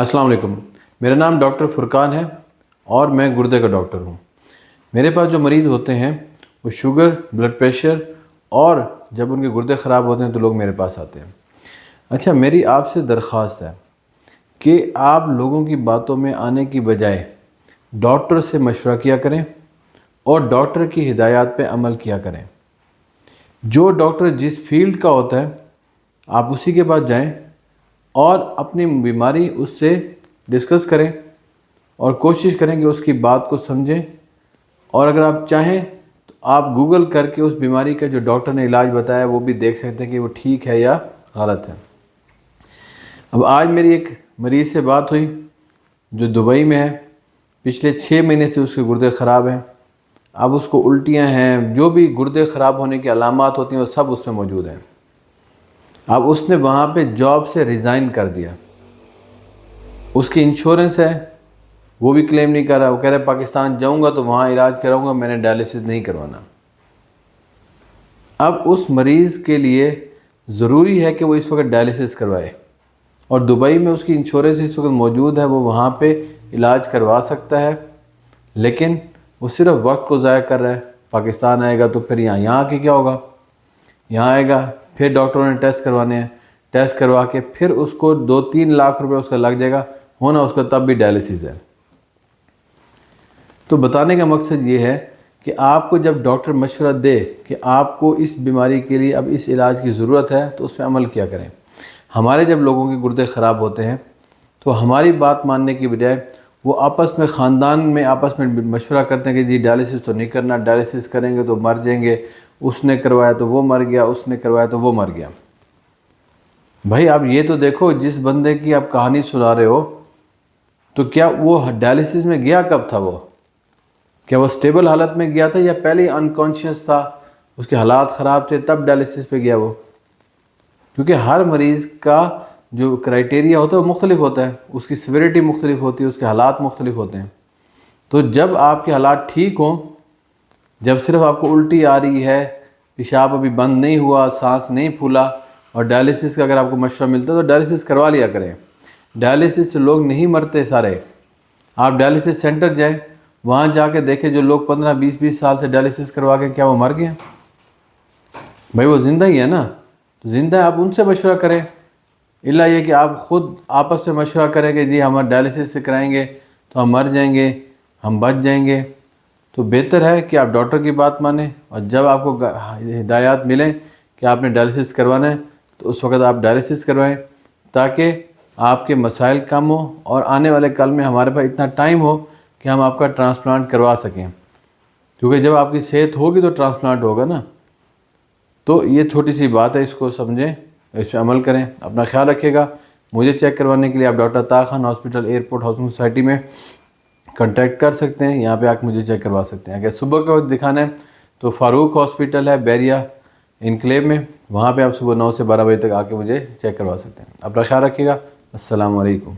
السلام علیکم، میرا نام ڈاکٹر فرقان ہے اور میں گردے کا ڈاکٹر ہوں۔ میرے پاس جو مریض ہوتے ہیں وہ شوگر، بلڈ پریشر اور جب ان کے گردے خراب ہوتے ہیں تو لوگ میرے پاس آتے ہیں۔ اچھا، میری آپ سے درخواست ہے کہ آپ لوگوں کی باتوں میں آنے کی بجائے ڈاکٹر سے مشورہ کیا کریں اور ڈاکٹر کی ہدایات پہ عمل کیا کریں۔ جو ڈاکٹر جس فیلڈ کا ہوتا ہے آپ اسی کے پاس جائیں اور اپنی بیماری اس سے ڈسکس کریں اور کوشش کریں کہ اس کی بات کو سمجھیں، اور اگر آپ چاہیں تو آپ گوگل کر کے اس بیماری کا جو ڈاکٹر نے علاج بتایا وہ بھی دیکھ سکتے ہیں کہ وہ ٹھیک ہے یا غلط ہے۔ اب آج میری ایک مریض سے بات ہوئی جو دبئی میں ہے، پچھلے 6 مہینے سے اس کے گردے خراب ہیں۔ اب اس کو الٹیاں ہیں، جو بھی گردے خراب ہونے کی علامات ہوتی ہیں وہ سب اس میں موجود ہیں۔ اب اس نے وہاں پہ جاب سے ریزائن کر دیا۔ اس کی انشورنس ہے، وہ بھی کلیم نہیں کر رہا۔ وہ کہہ رہا ہے پاکستان جاؤں گا تو وہاں علاج کراؤں گا، میں نے ڈائلسس نہیں کروانا۔ اب اس مریض کے لیے ضروری ہے کہ وہ اس وقت ڈائلسس کروائے، اور دبئی میں اس کی انشورنس اس وقت موجود ہے، وہ وہاں پہ علاج کروا سکتا ہے، لیکن وہ صرف وقت کو ضائع کر رہا ہے۔ پاکستان آئے گا تو پھر یہاں کے کیا ہوگا؟ یہاں آئے گا، پھر ڈاکٹروں نے ٹیسٹ کروانے ہیں، ٹیسٹ کروا کے پھر اس کو 2-3 لاکھ روپے اس کا لگ جائے گا، ہونا اس کا تب بھی ڈائلسس ہے۔ تو بتانے کا مقصد یہ ہے کہ آپ کو جب ڈاکٹر مشورہ دے کہ آپ کو اس بیماری کے لیے اب اس علاج کی ضرورت ہے تو اس پہ عمل کیا کریں۔ ہمارے جب لوگوں کے گردے خراب ہوتے ہیں تو ہماری بات ماننے کی بجائے وہ آپس میں، خاندان میں آپس میں مشورہ کرتے ہیں کہ جی ڈائلسس تو نہیں کرنا، ڈائلسس کریں گے تو مر جائیں گے، اس نے کروایا تو وہ مر گیا، اس نے کروایا تو وہ مر گیا۔ بھائی آپ یہ تو دیکھو، جس بندے کی آپ کہانی سنا رہے ہو تو کیا وہ ڈائلسس میں گیا کب تھا؟ وہ کیا وہ سٹیبل حالت میں گیا تھا یا پہلے ہی انکانشیس تھا، اس کے حالات خراب تھے تب ڈائلسس پہ گیا وہ؟ کیونکہ ہر مریض کا جو کرائٹیریا ہوتا ہے وہ مختلف ہوتا ہے، اس کی سیویرٹی مختلف ہوتی ہے، اس کے حالات مختلف ہوتے ہیں۔ تو جب آپ کے حالات ٹھیک ہوں، جب صرف آپ کو الٹی آ رہی ہے، پیشاب ابھی بند نہیں ہوا، سانس نہیں پھولا، اور ڈائلسس کا اگر آپ کو مشورہ ملتا ہے تو ڈائلسس کروا لیا کریں۔ ڈائلسس سے لوگ نہیں مرتے سارے۔ آپ ڈائلسس سینٹر جائیں، وہاں جا کے دیکھیں جو لوگ 15-20 سال سے ڈائلسس کروا کے کیا وہ مر گئے ہیں؟ بھائی وہ زندہ ہی ہے نا، تو زندہ ہے، آپ ان سے مشورہ کریں۔ الا یہ کہ آپ خود آپس میں مشورہ کریں کہ جی ہم ڈائلسس سے کرائیں گے تو ہم مر جائیں گے، ہم بچ جائیں گے۔ تو بہتر ہے کہ آپ ڈاکٹر کی بات مانیں، اور جب آپ کو ہدایات ملیں کہ آپ نے ڈائلسس کروانا ہے تو اس وقت آپ ڈائلسس کروائیں، تاکہ آپ کے مسائل کم ہوں اور آنے والے کل میں ہمارے پاس اتنا ٹائم ہو کہ ہم آپ کا ٹرانسپلانٹ کروا سکیں، کیونکہ جب آپ کی صحت ہوگی تو ٹرانسپلانٹ ہوگا نا۔ تو یہ چھوٹی سی بات ہے، اس کو سمجھیں، اس پہ عمل کریں۔ اپنا خیال رکھیے گا۔ مجھے چیک کروانے کے لیے آپ doctor Tahir Khan hospital, airport housing society میں کنٹیکٹ کر سکتے ہیں، یہاں پہ آ کے مجھے چیک کروا سکتے ہیں۔ اگر صبح کے وقت دکھانا ہے تو فاروق ہاسپٹل ہے بیریا انکلیو میں، وہاں پہ آپ صبح 9 سے 12 بجے تک آ کے مجھے چیک کروا سکتے ہیں۔ اپنا خیال رکھیے گا۔ السلام علیکم۔